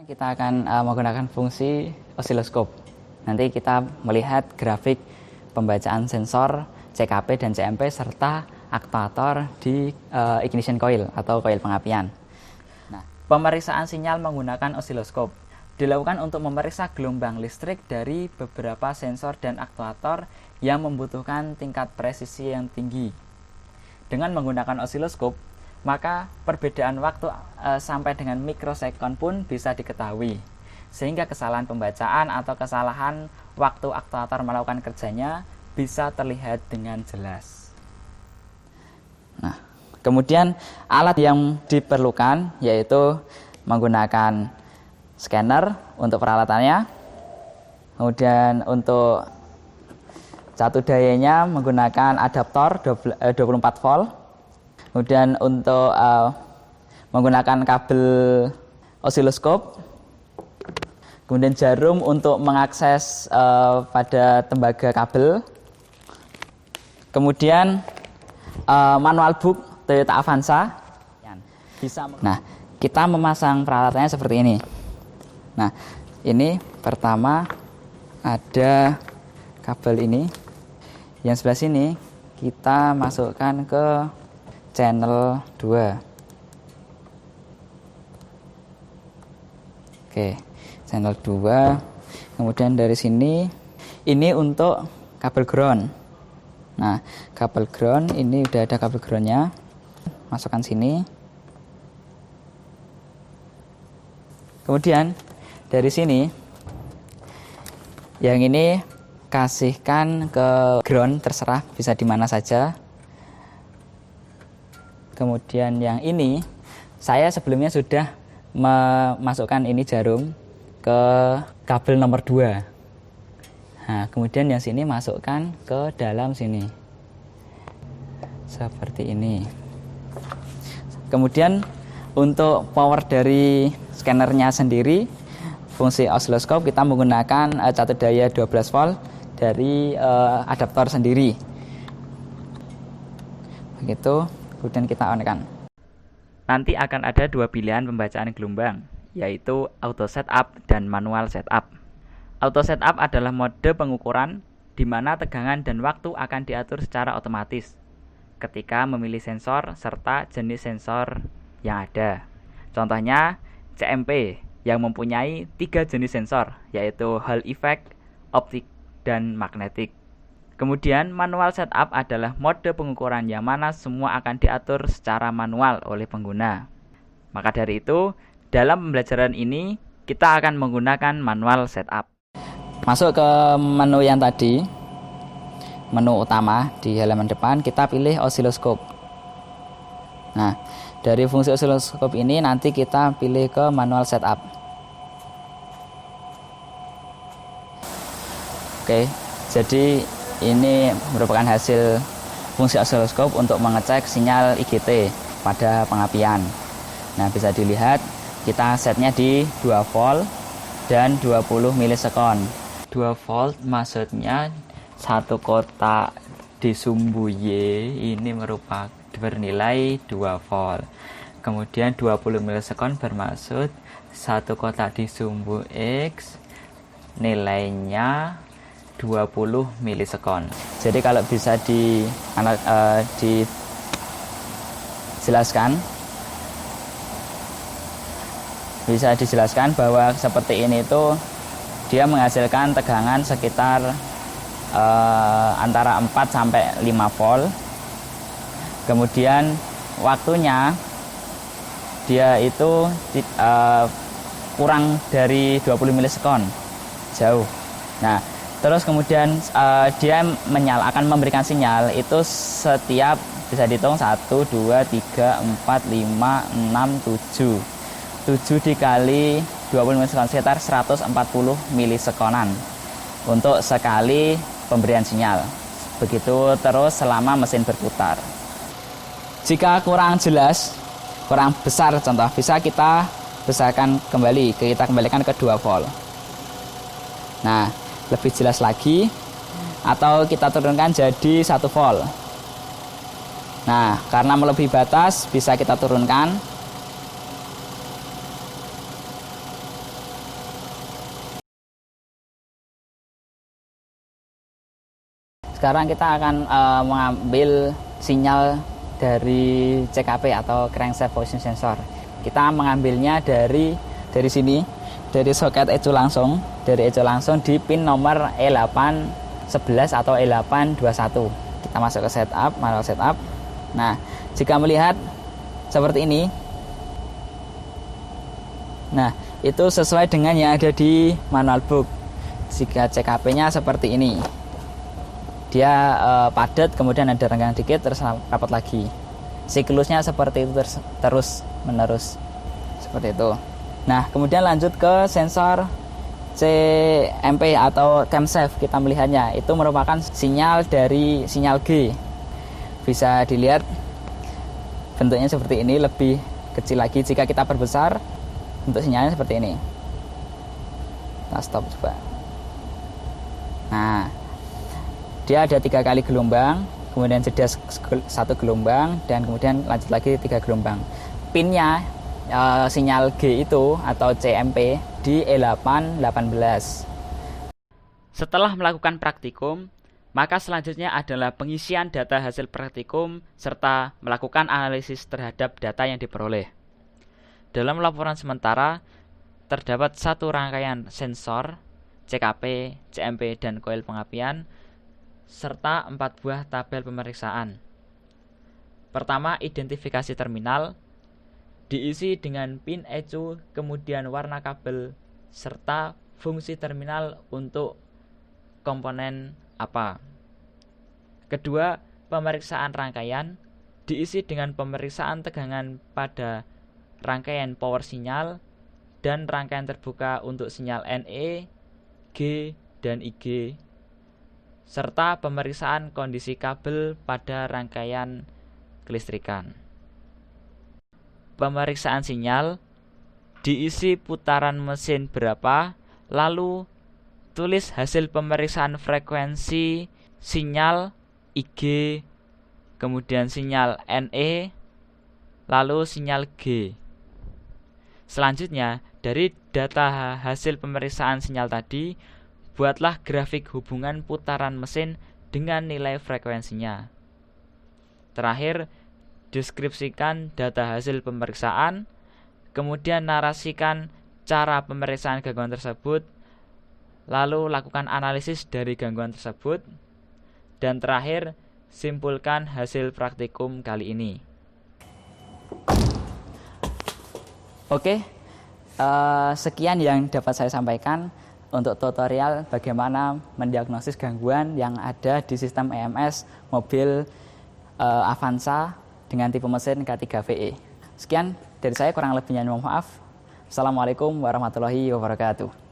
Kita akan menggunakan fungsi osiloskop. Nanti kita melihat grafik pembacaan sensor CKP dan CMP serta aktuator di ignition coil atau koil pengapian. Nah, pemeriksaan sinyal menggunakan osiloskop dilakukan untuk memeriksa gelombang listrik dari beberapa sensor dan aktuator yang membutuhkan tingkat presisi yang tinggi. Dengan menggunakan osiloskop, maka perbedaan waktu sampai dengan mikrosekon pun bisa diketahui, sehingga kesalahan pembacaan atau kesalahan waktu aktuator melakukan kerjanya bisa terlihat dengan jelas. Nah, kemudian alat yang diperlukan yaitu menggunakan scanner untuk peralatannya, kemudian untuk satu dayanya menggunakan adaptor 24 volt. Kemudian untuk menggunakan kabel osiloskop, kemudian jarum untuk mengakses pada tembaga kabel, kemudian manual book Toyota Avanza. Nah, kita memasang peralatannya seperti ini. Nah, ini pertama ada kabel ini, yang sebelah sini kita masukkan ke channel 2. Oke, channel 2. Kemudian dari sini ini untuk kabel ground. Nah, kabel ground ini udah ada kabel groundnya. Masukkan sini. Kemudian dari sini yang ini kasihkan ke ground, terserah bisa di mana saja. Kemudian yang ini, saya sebelumnya sudah memasukkan ini jarum ke kabel nomor 2. Nah, kemudian yang sini masukkan ke dalam sini. Seperti ini. Kemudian untuk power dari scannernya sendiri, fungsi osiloskop kita menggunakan catur daya 12 volt dari adaptor sendiri. Begitu. Kemudian kita on-kan. Nanti akan ada dua pilihan pembacaan gelombang, yaitu auto setup dan manual setup. Auto setup adalah mode pengukuran di mana tegangan dan waktu akan diatur secara otomatis ketika memilih sensor serta jenis sensor yang ada. Contohnya CMP yang mempunyai 3 jenis sensor, yaitu Hall effect, optik, dan magnetik. Kemudian manual setup adalah mode pengukuran yang mana semua akan diatur secara manual oleh pengguna. Maka dari itu, dalam pembelajaran ini kita akan menggunakan manual setup. Masuk ke menu yang tadi, menu utama di halaman depan, kita pilih osiloskop. Nah, dari fungsi osiloskop ini nanti kita pilih ke manual setup. Oke, jadi ini merupakan hasil fungsi osiloskop untuk mengecek sinyal IGT pada pengapian. Nah, bisa dilihat kita setnya di 2 volt dan 20 milisekon. 2 volt maksudnya satu kotak di sumbu Y ini merupakan bernilai 2 volt. Kemudian 20 milisekon bermaksud satu kotak di sumbu X nilainya 20 milisekon. Jadi kalau bisa dijelaskan bahwa seperti ini itu dia menghasilkan tegangan sekitar antara 4 sampai 5 volt. Kemudian waktunya dia itu kurang dari 20 milisekon, jauh. Nah, terus kemudian dia akan memberikan sinyal itu setiap, bisa dihitung 1, 2, 3, 4, 5, 6, 7. 7 dikali 20 milisekon sekitar 140 milisekonan untuk sekali pemberian sinyal. Begitu terus selama mesin berputar. Jika kurang jelas, kurang besar contoh, bisa kita besarkan kembali, kita kembalikan ke 2 volt. Nah, lebih jelas lagi, atau kita turunkan jadi 1 volt. Nah, karena melebihi batas bisa kita turunkan. Sekarang kita akan mengambil sinyal dari CKP atau crankshaft position sensor. Kita mengambilnya dari sini, dari soket ecu langsung, di pin nomor E811 atau E821. Kita masuk ke setup, manual setup. Nah, jika melihat seperti ini, nah itu sesuai dengan yang ada di manual book. Jika CKP-nya seperti ini, dia padat, kemudian ada renggang dikit, terus rapat lagi. Siklusnya seperti itu terus menerus seperti itu. Nah, kemudian lanjut ke sensor CMP atau camshaft. Kita melihatnya itu merupakan sinyal dari sinyal G. Bisa dilihat bentuknya seperti ini, lebih kecil lagi. Jika kita perbesar, bentuk sinyalnya seperti ini. Nah, stop coba. Nah, dia ada 3 kali gelombang, kemudian jeda 1 gelombang, dan kemudian lanjut lagi 3 gelombang. Pinnya sinyal G itu atau CMP di E818. Setelah melakukan praktikum, maka selanjutnya adalah pengisian data hasil praktikum serta melakukan analisis terhadap data yang diperoleh. Dalam laporan sementara, terdapat 1 rangkaian sensor, CKP, CMP, dan koil pengapian, serta 4 buah tabel pemeriksaan. Pertama, identifikasi terminal, diisi dengan pin ecu, kemudian warna kabel, serta fungsi terminal untuk komponen apa. Kedua, pemeriksaan rangkaian, diisi dengan pemeriksaan tegangan pada rangkaian power sinyal dan rangkaian terbuka untuk sinyal NE, G, dan IG, serta pemeriksaan kondisi kabel pada rangkaian kelistrikan. Pemeriksaan sinyal, diisi putaran mesin berapa, lalu tulis hasil pemeriksaan frekuensi sinyal IG, kemudian sinyal NE, lalu sinyal G. Selanjutnya, dari data hasil pemeriksaan sinyal tadi, buatlah grafik hubungan putaran mesin dengan nilai frekuensinya. Terakhir, deskripsikan data hasil pemeriksaan, kemudian narasikan cara pemeriksaan gangguan tersebut, lalu lakukan analisis dari gangguan tersebut, dan terakhir, simpulkan hasil praktikum kali ini. Oke, sekian yang dapat saya sampaikan untuk tutorial bagaimana mendiagnosis gangguan yang ada di sistem EMS mobil Avanza dengan tipe mesin K3VE. Sekian dari saya, kurang lebihnya mohon maaf. Assalamualaikum warahmatullahi wabarakatuh.